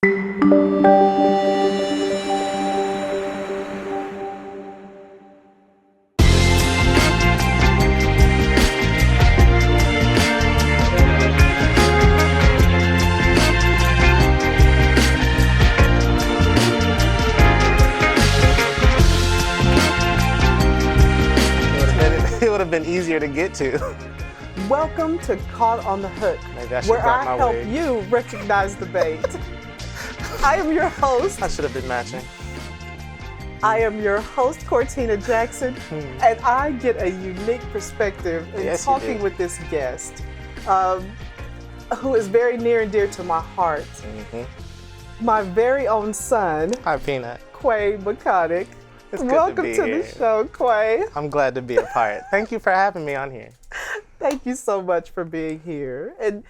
It would have been easier to get to. Welcome to Caught on the Hook, where I help you recognize the bait. I am your host. I should have been matching. I am your host, Cortina Jackson, and I get a unique perspective in talking with this guest, who is very near and dear to my heart. My very own son. Hi, Peanut. Quay McConic. It's good Welcome to be to here. the show, Quay. I'm glad to be a part. Thank you for having me on here. Thank you so much for being here. And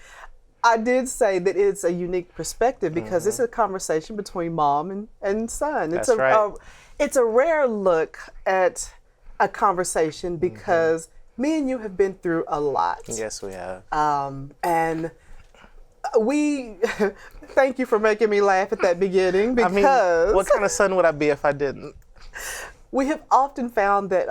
I did say that it's a unique perspective because it's a conversation between mom and son. That's right. It's a rare look at a conversation because me and you have been through a lot. Yes, we have. And we, thank you for making me laugh at that beginning because... I mean, what kind of son would I be if I didn't? We have often found that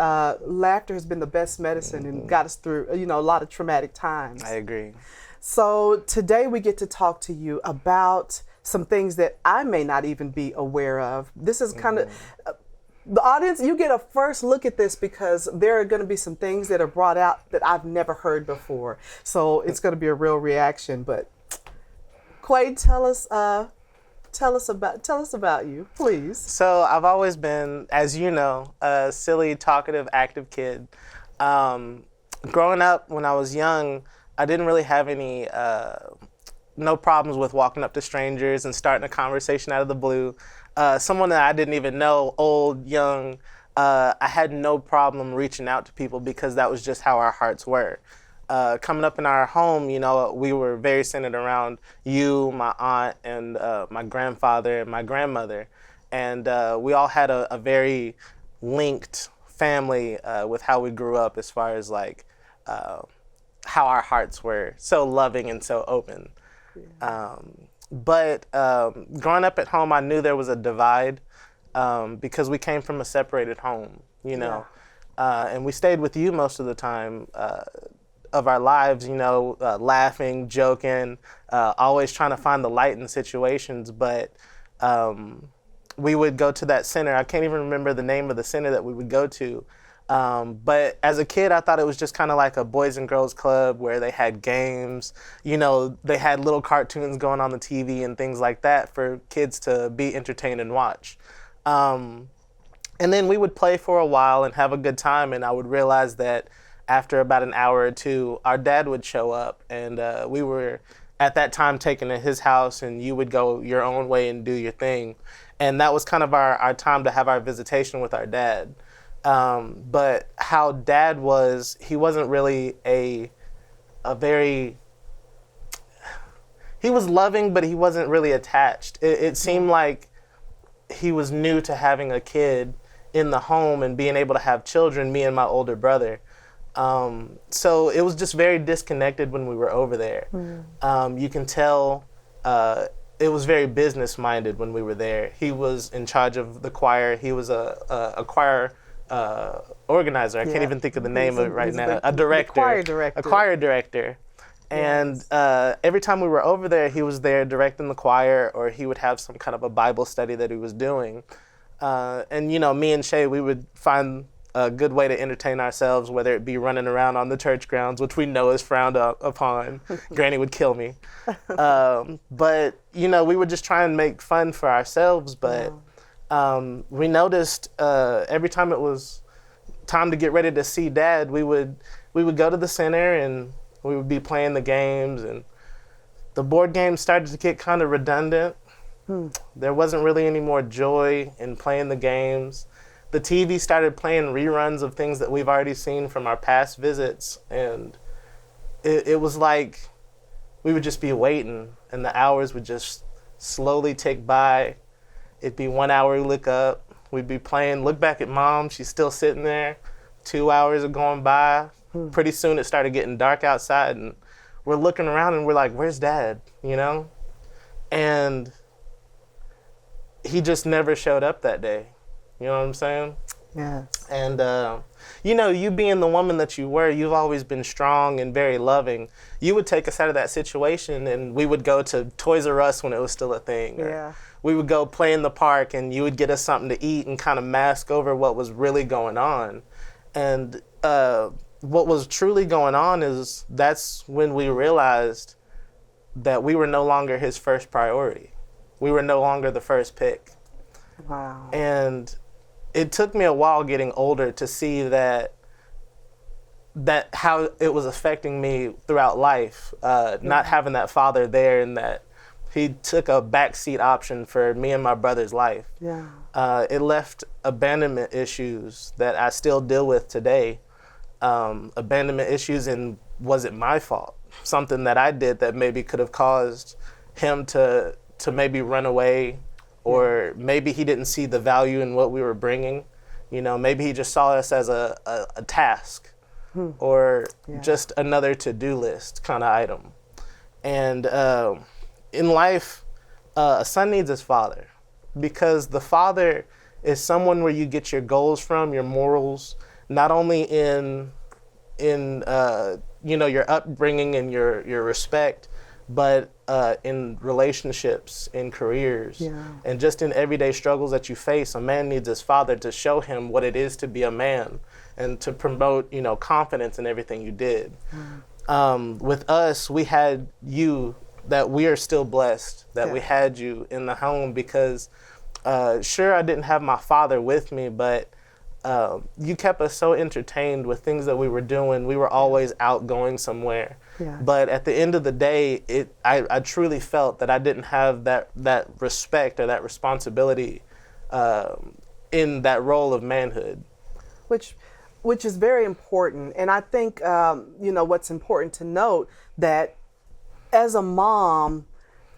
laughter has been the best medicine and got us through, a lot of traumatic times. I agree. So today we get to talk to you about some things that I may not even be aware of. This is kind of, the audience, you get a first look at this because there are going to be some things that are brought out that I've never heard before. So it's going to be a real reaction. But Quay, tell us about you, please. So I've always been, as you know, a silly, talkative, active kid. Growing up when I was young, I didn't really have any, no problems with walking up to strangers and starting a conversation out of the blue. Someone that I didn't even know, old, young, I had no problem reaching out to people because that was just how our hearts were. Coming up in our home, we were very centered around you, my aunt, and my grandfather and my grandmother. And we all had a very linked family with how we grew up as far as how our hearts were so loving and so open. But growing up at home, I knew there was a divide because we came from a separated home, and we stayed with you most of the time of our lives, laughing, joking, always trying to find the light in situations. But we would go to that center. I can't even remember the name of the center that we would go to. But as a kid, I thought it was just kind of like a boys and girls club where they had games, they had little cartoons going on the TV and things like that for kids to be entertained and watch. And then we would play for a while and have a good time. And I would realize that after about an hour or two, our dad would show up, and we were at that time taken to his house, and you would go your own way and do your thing. And that was kind of our time to have our visitation with our dad. But how dad was, he wasn't really he was loving, but he wasn't really attached. It seemed like he was new to having a kid in the home and being able to have children, me and my older brother. So it was just very disconnected when we were over there. You can tell it was very business-minded when we were there. He was in charge of the choir. He was a choir organizer. I can't even think of the name of it right now. A director. A choir director. And every time we were over there, he was there directing the choir, or he would have some kind of a Bible study that he was doing. And me and Shay, we would find a good way to entertain ourselves, whether it be running around on the church grounds, which we know is frowned upon. Granny would kill me. But, we would just try and make fun for ourselves. But we noticed every time it was time to get ready to see Dad, we would go to the center and we would be playing the games. And the board games started to get kind of redundant. There wasn't really any more joy in playing the games. The TV started playing reruns of things that we've already seen from our past visits, and it was like we would just be waiting, and the hours would just slowly tick by. It'd be 1 hour, we look up, we'd be playing, look back at Mom, she's still sitting there. 2 hours are going by. Pretty soon it started getting dark outside, and we're looking around and we're like, where's Dad, And he just never showed up that day. You know what I'm saying? Yeah. And, you know, you being the woman that you were, you've always been strong and very loving. You would take us out of that situation, and we would go to Toys R Us when it was still a thing. Yeah. We would go play in the park, and you would get us something to eat and kind of mask over what was really going on. And what was truly going on is that's when we realized that we were no longer his first priority. We were no longer the first pick. Wow. And it took me a while getting older to see that how it was affecting me throughout life, not having that father there, and that he took a backseat option for me and my brother's life. Yeah. It left abandonment issues that I still deal with today. Abandonment issues, and was it my fault? Something that I did that maybe could have caused him to maybe run away, or maybe he didn't see the value in what we were bringing. You know, maybe he just saw us as a task or just another to-do list kind of item. And in life, a son needs his father, because the father is someone where you get your goals from, your morals, not only in you know, your upbringing and your respect, but in relationships, in careers, and just in everyday struggles that you face. A man needs his father to show him what it is to be a man, and to promote, you know, confidence in everything you did. With us, we had you, that we are still blessed that we had you in the home, because sure, I didn't have my father with me, but you kept us so entertained with things that we were doing. We were always out going somewhere. But at the end of the day, I truly felt that I didn't have that respect or that responsibility in that role of manhood. Which is very important. And I think, you know, what's important to note, that as a mom,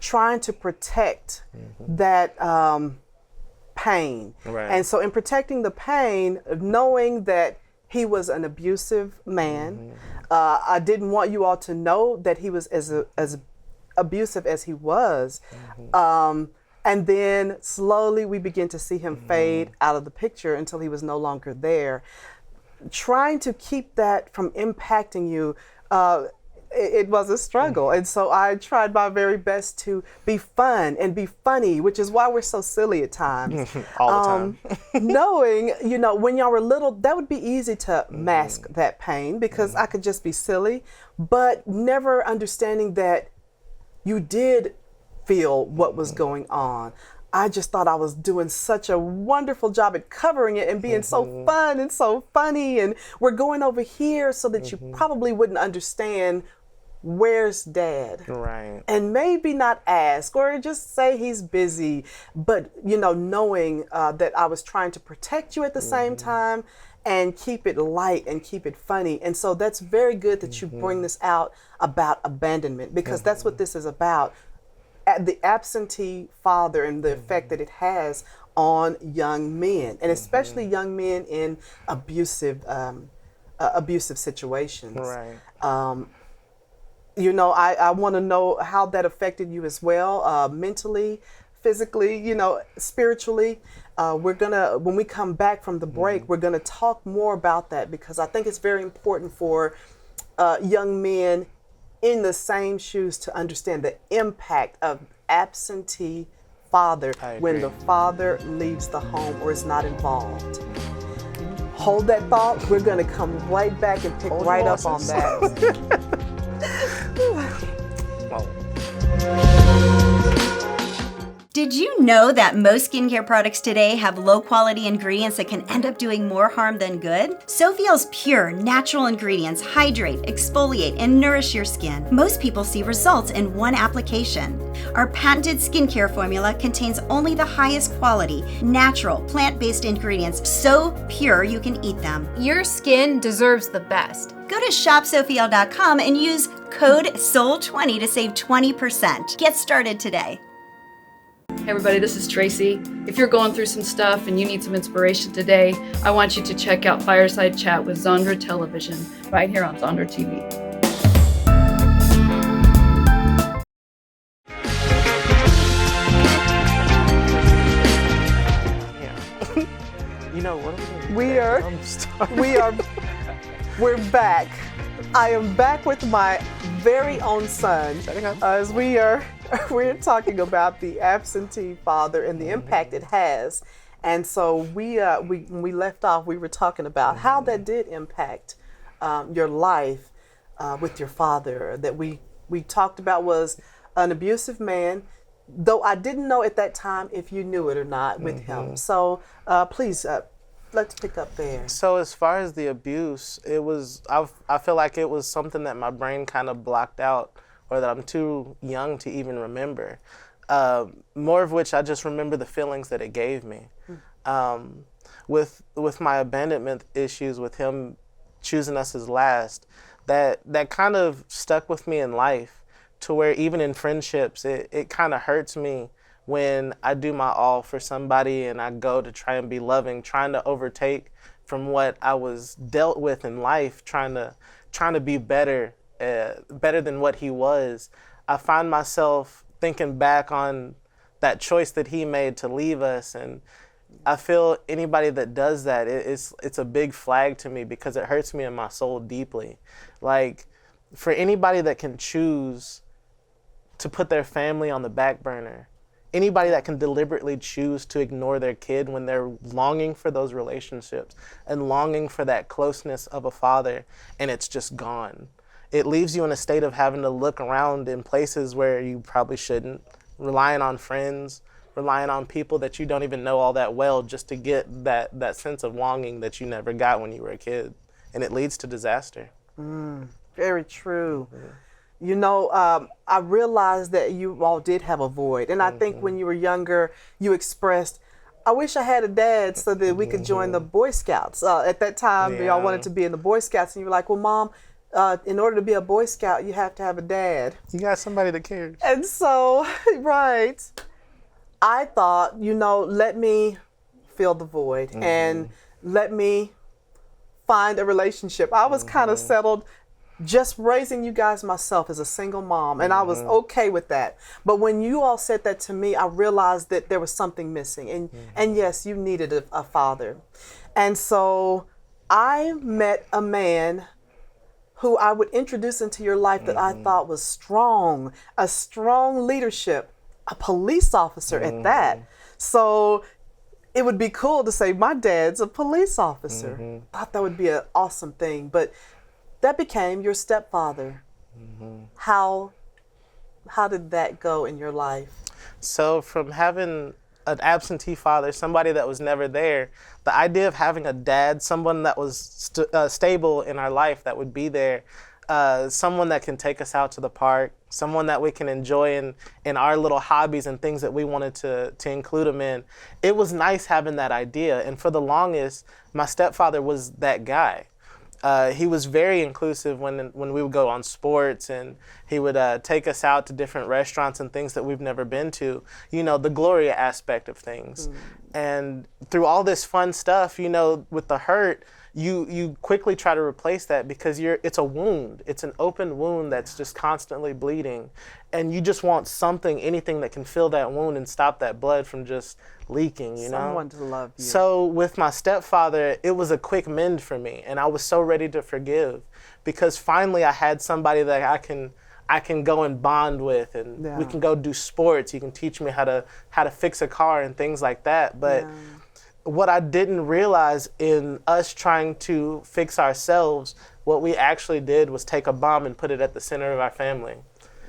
trying to protect that pain. And so in protecting the pain, knowing that he was an abusive man, I didn't want you all to know that he was as abusive as he was. And then slowly we begin to see him fade out of the picture until he was no longer there. Trying to keep that from impacting you, it was a struggle. And so I tried my very best to be fun and be funny, which is why we're so silly at times. All the time. Knowing, you know, when y'all were little, that would be easy to mask that pain, because I could just be silly, but never understanding that you did feel what was going on. I just thought I was doing such a wonderful job at covering it and being so fun and so funny. And we're going over here so that you probably wouldn't understand, where's dad? Right. And maybe not ask, or just say he's busy. But, you know, knowing that I was trying to protect you at the same time and keep it light and keep it funny. And so that's very good that you bring this out about abandonment, because that's what this is about. The absentee father and the effect that it has on young men, and especially young men in abusive situations. Right. You know, I want to know how that affected you as well, mentally, physically, you know, spiritually. When we come back from the break, we're gonna talk more about that, because I think it's very important for young men in the same shoes to understand the impact of absentee father when the father leaves the home or is not involved. Hold that thought. We're going to come right back and pick right up on that. Did you know that most skincare products today have low-quality ingredients that can end up doing more harm than good? Sofiel's pure, natural ingredients hydrate, exfoliate, and nourish your skin. Most people see results in one application. Our patented skincare formula contains only the highest quality, natural, plant-based ingredients, so pure you can eat them. Your skin deserves the best. Go to shopsofiel.com and use code SOUL20 to save 20%. Get started today. Hey everybody, this is Tracy. If you're going through some stuff and you need some inspiration today, I want you to check out Fireside Chat with Zondra Television right here on Zondra TV. We're back. I am back with my very own son as we're talking about the absentee father and the impact it has. And so when we left off, we were talking about how that did impact your life with your father. That we talked about was an abusive man, though I didn't know at that time if you knew it or not with him. So please, let's pick up there. So as far as the abuse, I feel like it was something that my brain kind of blocked out, or that I'm too young to even remember. More of which I just remember the feelings that it gave me. With my abandonment issues, with him choosing us as last, that kind of stuck with me in life, to where even in friendships, it kind of hurts me when I do my all for somebody and I go to try and be loving, trying to overtake from what I was dealt with in life, trying to be better than what he was. I find myself thinking back on that choice that he made to leave us, and I feel anybody that does that, it's a big flag to me, because it hurts me in my soul deeply. Like, for anybody that can choose to put their family on the back burner, anybody that can deliberately choose to ignore their kid when they're longing for those relationships and longing for that closeness of a father, and it's just gone. It leaves you in a state of having to look around in places where you probably shouldn't, relying on friends, relying on people that you don't even know all that well, just to get that sense of longing that you never got when you were a kid. And it leads to disaster. Very true. You know, I realized that you all did have a void. And I think when you were younger, you expressed, I wish I had a dad so that we could join the Boy Scouts. At that time, y'all wanted to be in the Boy Scouts. And you were like, well, Mom, in order to be a Boy Scout, you have to have a dad. You got somebody that cares. And so, right, I thought, let me fill the void and let me find a relationship. I was kind of settled just raising you guys myself as a single mom, and I was okay with that. But when you all said that to me, I realized that there was something missing, and yes, you needed a father. And so I met a man who I would introduce into your life that I thought was strong, a strong leadership, a police officer at that. So it would be cool to say, my dad's a police officer. Thought that would be an awesome thing. But that became your stepfather. How did that go in your life? So from having an absentee father, somebody that was never there, the idea of having a dad, someone that was stable in our life, that would be there, someone that can take us out to the park, someone that we can enjoy in our little hobbies and things that we wanted to include him in. It was nice having that idea. And for the longest, my stepfather was that guy. He was very inclusive when we would go on sports, and he would take us out to different restaurants and things that we've never been to, the Gloria aspect of things. And through all this fun stuff, with the hurt, you quickly try to replace that, because it's a wound. It's an open wound that's just constantly bleeding. And you just want anything that can fill that wound and stop that blood from just leaking, Someone to love you. So with my stepfather, it was a quick mend for me, and I was so ready to forgive, because finally I had somebody that I can go and bond with, and we can go do sports. You can teach me how to fix a car and things like that. But what I didn't realize in us trying to fix ourselves, what we actually did was take a bomb and put it at the center of our family.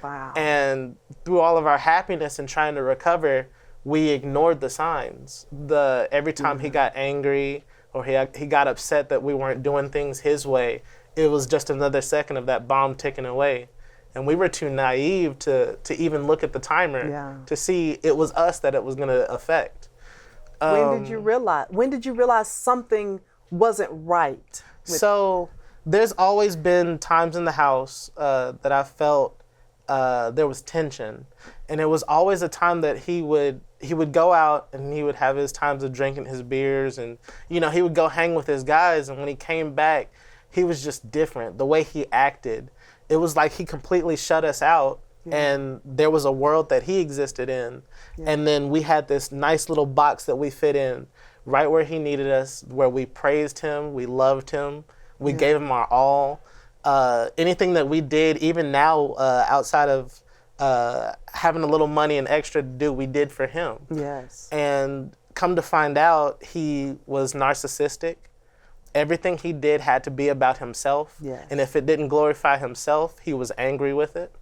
Wow. And through all of our happiness and trying to recover, we ignored the signs. Every time he got angry or he got upset that we weren't doing things his way, it was just another second of that bomb ticking away. And we were too naive to even look at the timer to see it was us that it was going to affect. When did you realize something wasn't right? So there's always been times in the house that I felt there was tension, and it was always a time that he would go out and he would have his times of drinking his beers, and he would go hang with his guys, and when he came back, he was just different. The way he acted, it was like he completely shut us out. And there was a world that he existed in. And then we had this nice little box that we fit in right where he needed us, where we praised him, we loved him, we gave him our all. Anything that we did, even now, outside of having a little money and extra to do, we did for him. Yes. And come to find out, he was narcissistic. Everything he did had to be about himself. Yes. And if it didn't glorify himself, he was angry with it.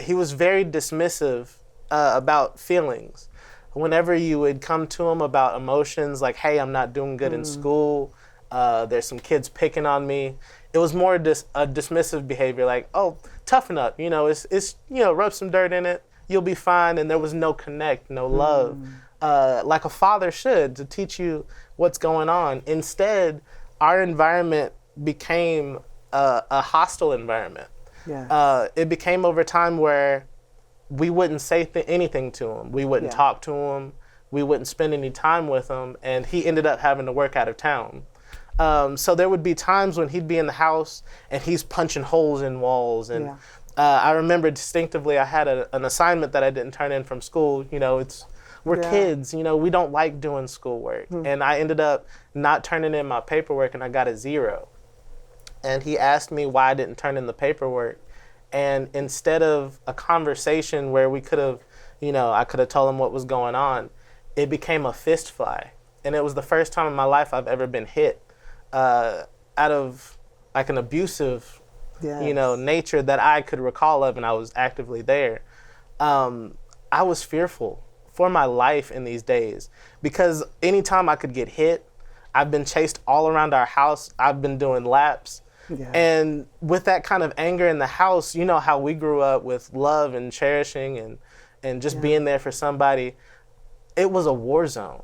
He was very dismissive about feelings. Whenever you would come to him about emotions, like, hey, I'm not doing good in school, there's some kids picking on me, it was more a dismissive behavior, like, oh, toughen up, it's rub some dirt in it, you'll be fine. And there was no connect, no love, like a father should, to teach you what's going on. Instead, our environment became a hostile environment. Yeah. It became over time where we wouldn't say anything to him. We wouldn't talk to him. We wouldn't spend any time with him. And he ended up having to work out of town. So there would be times when he'd be in the house and he's punching holes in walls. And I remember distinctively I had an assignment that I didn't turn in from school. We're kids, we don't like doing schoolwork. And I ended up not turning in my paperwork and I got a 0. And he asked me why I didn't turn in the paperwork. And instead of a conversation where we could have, I could have told him what was going on, it became a fist fly. And it was the first time in my life I've ever been hit out of like an abusive, nature that I could recall of, and I was actively there. I was fearful for my life in these days because anytime I could get hit, I've been chased all around our house. I've been doing laps. Yeah. And with that kind of anger in the house, how we grew up with love and cherishing and just being there for somebody, it was a war zone.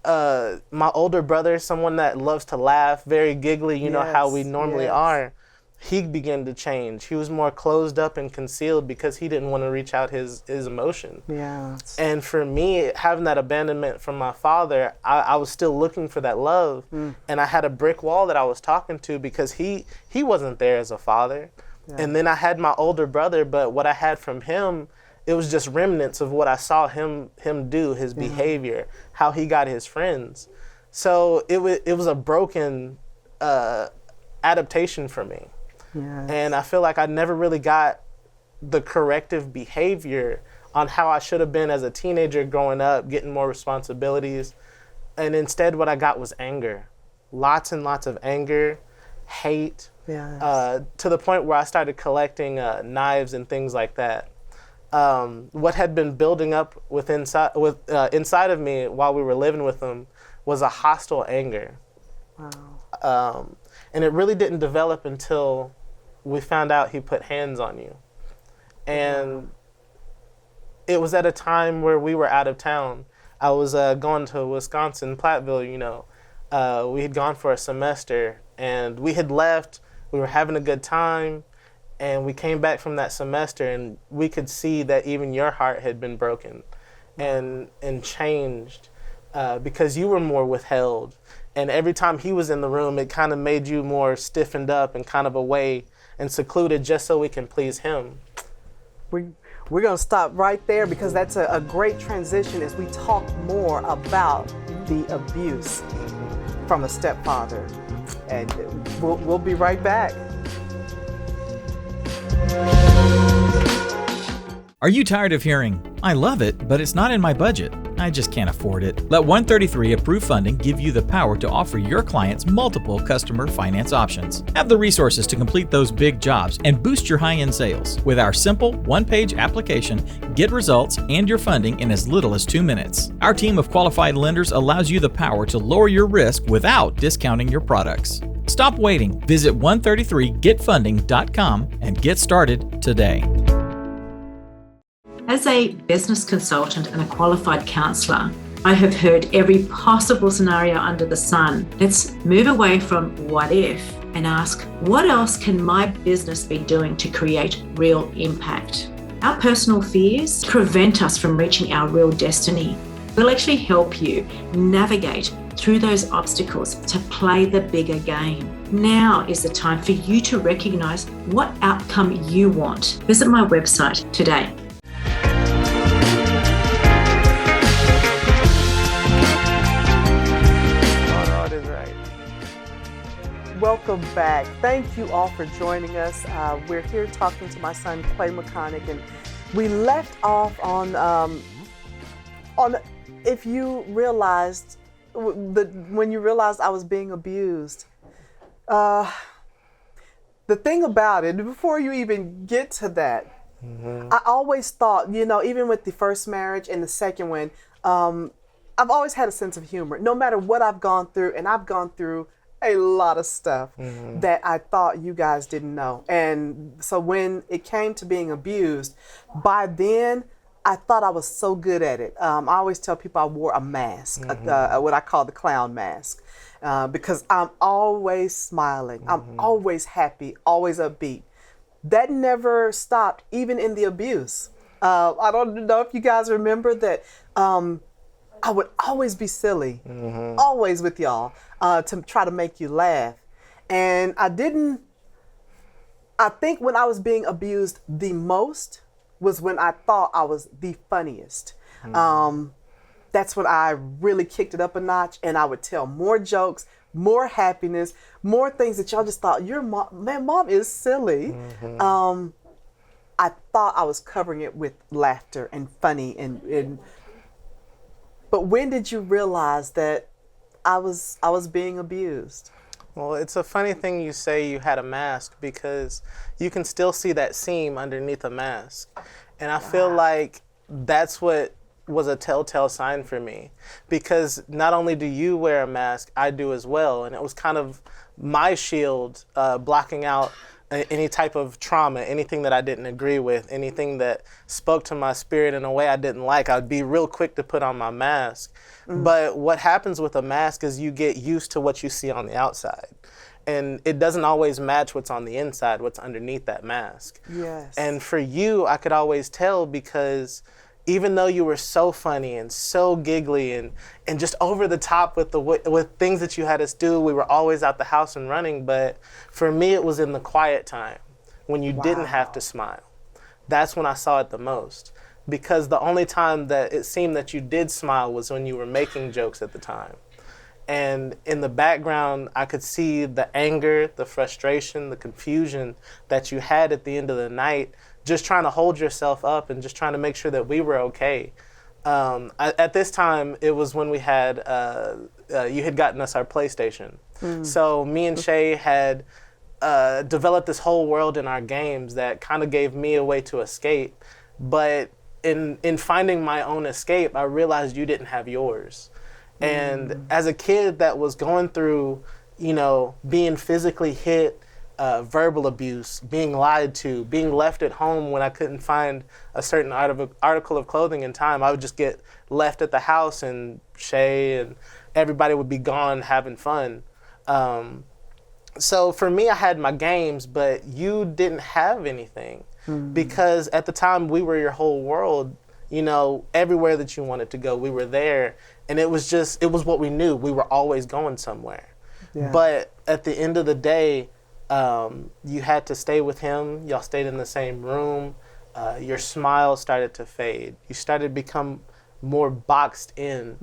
My older brother, someone that loves to laugh, very giggly, how we normally are, he began to change. He was more closed up and concealed because he didn't want to reach out his emotion. Yeah. And for me, having that abandonment from my father, I was still looking for that love. And I had a brick wall that I was talking to because he wasn't there as a father. Yeah. And then I had my older brother, but what I had from him, it was just remnants of what I saw him do, his behavior, how he got his friends. So it was a broken adaptation for me. Yes. And I feel like I never really got the corrective behavior on how I should have been as a teenager growing up, getting more responsibilities. And instead what I got was anger. Lots and lots of anger, hate, to the point where I started collecting knives and things like that. What had been building up inside of me while we were living with him was a hostile anger. Wow. And it really didn't develop until we found out he put hands on you. And it was at a time where we were out of town. I was going to Wisconsin, Platteville, we had gone for a semester and we had left. We were having a good time and we came back from that semester and we could see that even your heart had been broken and changed because you were more withheld. And every time he was in the room, it kind of made you more stiffened up and kind of away and secluded just so we can please him. We're going to stop right there because that's a great transition as we talk more about the abuse from a stepfather. And we'll be right back. Are you tired of hearing, "I love it, but it's not in my budget. I just can't afford it"? Let 133 Approved Funding give you the power to offer your clients multiple customer finance options. Have the resources to complete those big jobs and boost your high-end sales. With our simple one-page application, get results and your funding in as little as 2 minutes. Our team of qualified lenders allows you the power to lower your risk without discounting your products. Stop waiting. Visit 133getfunding.com and get started today. As a business consultant and a qualified counsellor, I have heard every possible scenario under the sun. Let's move away from what if and ask, what else can my business be doing to create real impact? Our personal fears prevent us from reaching our real destiny. We'll actually help you navigate through those obstacles to play the bigger game. Now is the time for you to recognize what outcome you want. Visit my website today. welcome back. Thank you all for joining us. We're here talking to my son, Quay McConic, and we left off on if you realized, when you realized I was being abused. The thing about it, before you even get to that, I always thought, even with the first marriage and the second one, I've always had a sense of humor, no matter what I've gone through, and I've gone through a lot of stuff that I thought you guys didn't know. And so when it came to being abused, by then, I thought I was so good at it. I always tell people I wore a mask, what I call the clown mask, because I'm always smiling. I'm always happy, always upbeat. That never stopped, even in the abuse. I don't know if you guys remember that I would always be silly, always with y'all, to try to make you laugh. And I think when I was being abused the most was when I thought I was the funniest. That's when I really kicked it up a notch, and I would tell more jokes, more happiness, more things that y'all just thought, mom is silly. I thought I was covering it with laughter and funny but when did you realize that I was being abused? Well, it's a funny thing you say you had a mask, because you can still see that seam underneath a mask. And I feel like that's what was a telltale sign for me, because not only do you wear a mask, I do as well. And it was kind of my shield blocking out any type of trauma, anything that I didn't agree with, anything that spoke to my spirit in a way I didn't like. I'd be real quick to put on my mask. But what happens with a mask is you get used to what you see on the outside. And it doesn't always match what's on the inside, what's underneath that mask. Yes. And for you, I could always tell, because even though you were so funny and so giggly and just over the top with with things that you had us do, we were always out the house and running. But for me, it was in the quiet time when you didn't have to smile. That's when I saw it the most, because the only time that it seemed that you did smile was when you were making jokes at the time. And in the background, I could see the anger, the frustration, the confusion that you had at the end of the night, just trying to hold yourself up and just trying to make sure that we were okay. At this time, it was when we had, you had gotten us our PlayStation. So me and Shay had developed this whole world in our games that kind of gave me a way to escape. But in finding my own escape, I realized you didn't have yours. And as a kid that was going through, being physically hit, verbal abuse, being lied to, being left at home when I couldn't find a certain article of clothing in time, I would just get left at the house, and Shay and everybody would be gone having fun. So for me, I had my games, but you didn't have anything, because at the time we were your whole world. Everywhere that you wanted to go, we were there. And it was what we knew. We were always going somewhere. Yeah. But at the end of the day, you had to stay with him. Y'all stayed in the same room. Your smile started to fade. You started to become more boxed in,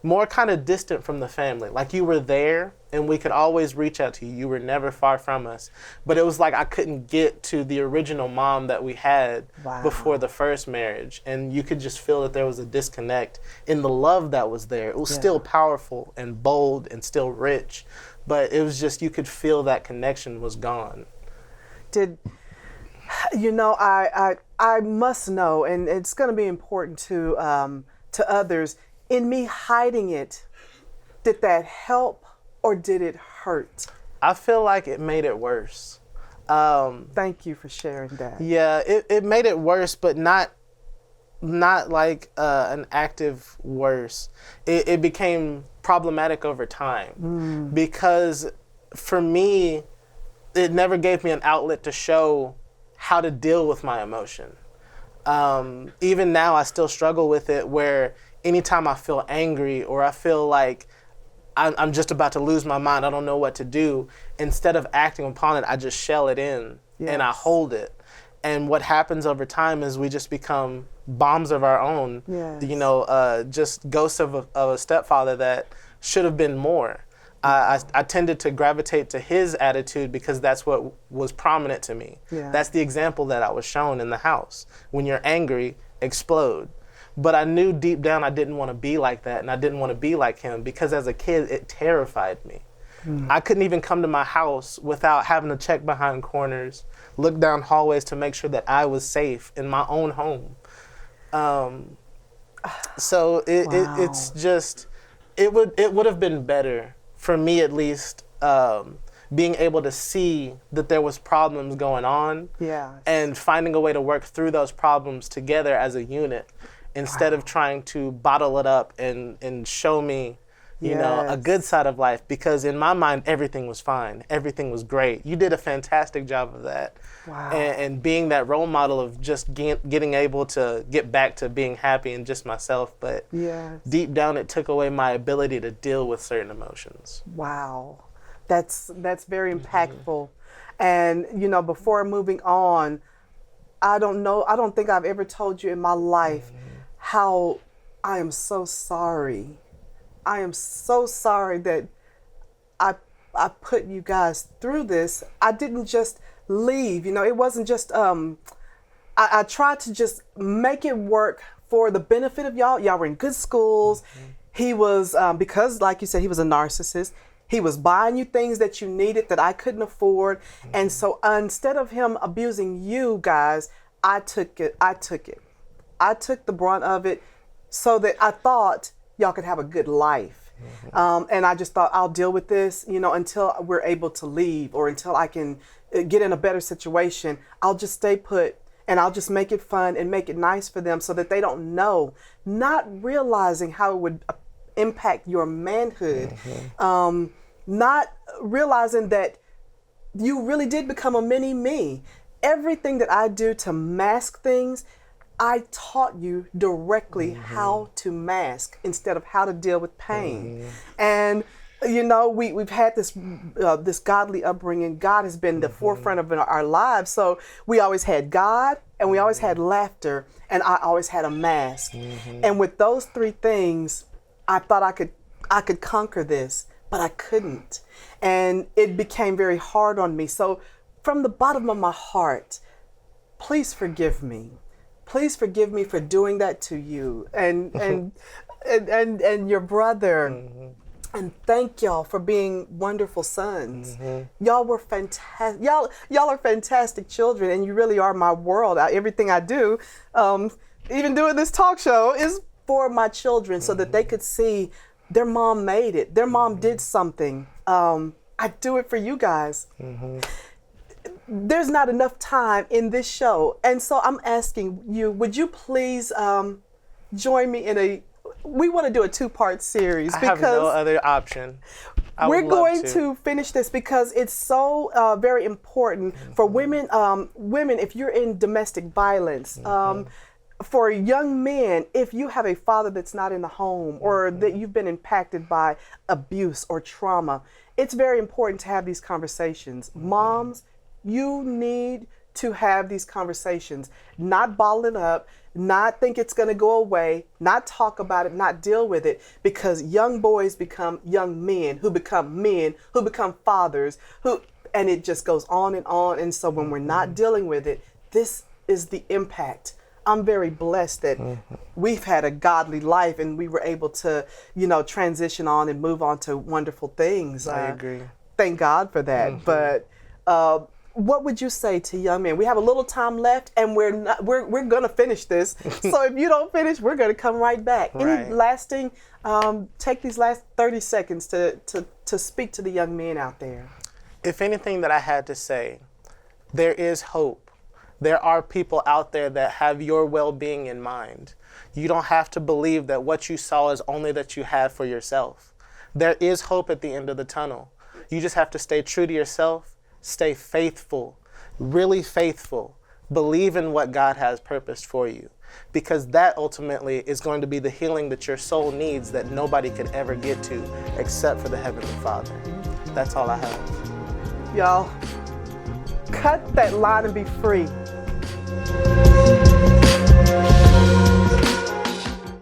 more kind of distant from the family. Like you were there and we could always reach out to you. You were never far from us. But it was like I couldn't get to the original mom that we had before the first marriage. And you could just feel that there was a disconnect in the love that was there. It was still powerful and bold and still rich. But it was just, you could feel that connection was gone. I must know, and it's going to be important to others, in me hiding it, did that help or did it hurt? I feel like it made it worse. Thank you for sharing that. Yeah, it made it worse, but not like an active worse. It became problematic over time, because for me, it never gave me an outlet to show how to deal with my emotion. Even now, I still struggle with it, where anytime I feel angry or I feel like I'm just about to lose my mind, I don't know what to do, instead of acting upon it, I just shell it in and I hold it. And what happens over time is we just become bombs of our own, just ghosts of a stepfather that should have been more. I tended to gravitate to his attitude because that's what was prominent to me. Yeah. That's the example that I was shown in the house. When you're angry, explode. But I knew deep down I didn't want to be like that, and I didn't want to be like him because as a kid, it terrified me. I couldn't even come to my house without having to check behind corners, look down hallways to make sure that I was safe in my own home. So it's just, it would have been better for me at least, being able to see that there was problems going on and finding a way to work through those problems together as a unit instead of trying to bottle it up and show me, you know, a good side of life, because in my mind, everything was fine. Everything was great. You did a fantastic job of that. Wow. And being that role model of just getting able to get back to being happy and just myself. But deep down, it took away my ability to deal with certain emotions. Wow. That's very impactful. And, you know, before moving on, I don't think I've ever told you in my life how I am so sorry. I am so sorry that I put you guys through this. I didn't just leave, you know, it wasn't just, I tried to just make it work for the benefit of y'all. Y'all were in good schools. He was, because like you said, he was a narcissist. He was buying you things that you needed that I couldn't afford. And so instead of him abusing you guys, I took it. I took the brunt of it so that I thought y'all could have a good life. And I just thought I'll deal with this, you know, until we're able to leave or until I can get in a better situation. I'll just stay put and I'll just make it fun and make it nice for them so that they don't know, not realizing how it would impact your manhood, not realizing that you really did become a mini me. Everything that I do to mask things, I taught you directly how to mask instead of how to deal with pain. And you know, we've had this this godly upbringing. God has been the forefront of our lives. So we always had God, and we always had laughter, and I always had a mask. And with those three things, I thought I could conquer this, but I couldn't. And it became very hard on me. So from the bottom of my heart, please forgive me. Please forgive me for doing that to you and your brother. And thank y'all for being wonderful sons. Y'all were fantastic. Y'all are fantastic children, and you really are my world. Everything I do, even doing this talk show, is for my children so that they could see their mom made it. Their mom did something. I do it for you guys. There's not enough time in this show. And so I'm asking you, would you please join me we want to do a 2-part series. I have no other option. We're going to finish this because it's so very important for women, if you're in domestic violence, for young men, if you have a father that's not in the home or that you've been impacted by abuse or trauma, it's very important to have these conversations. Moms, you need to have these conversations, not bottle it up, not think it's going to go away, not talk about it, not deal with it, because young boys become young men who become fathers, and it just goes on and on. And so when we're not dealing with it, this is the impact. I'm very blessed that we've had a godly life and we were able to, you know, transition on and move on to wonderful things. I agree. Thank God for that. But what would you say to young men? We have a little time left, and we're gonna finish this. So if you don't finish, we're gonna come right back. Any lasting? Take these last 30 seconds to speak to the young men out there. If anything that I had to say, there is hope. There are people out there that have your well-being in mind. You don't have to believe that what you saw is only that you have for yourself. There is hope at the end of the tunnel. You just have to stay true to yourself, stay faithful, really faithful. Believe in what God has purposed for you, because that ultimately is going to be the healing that your soul needs that nobody could ever get to except for the Heavenly Father. That's all I have. Y'all, cut that line and be free.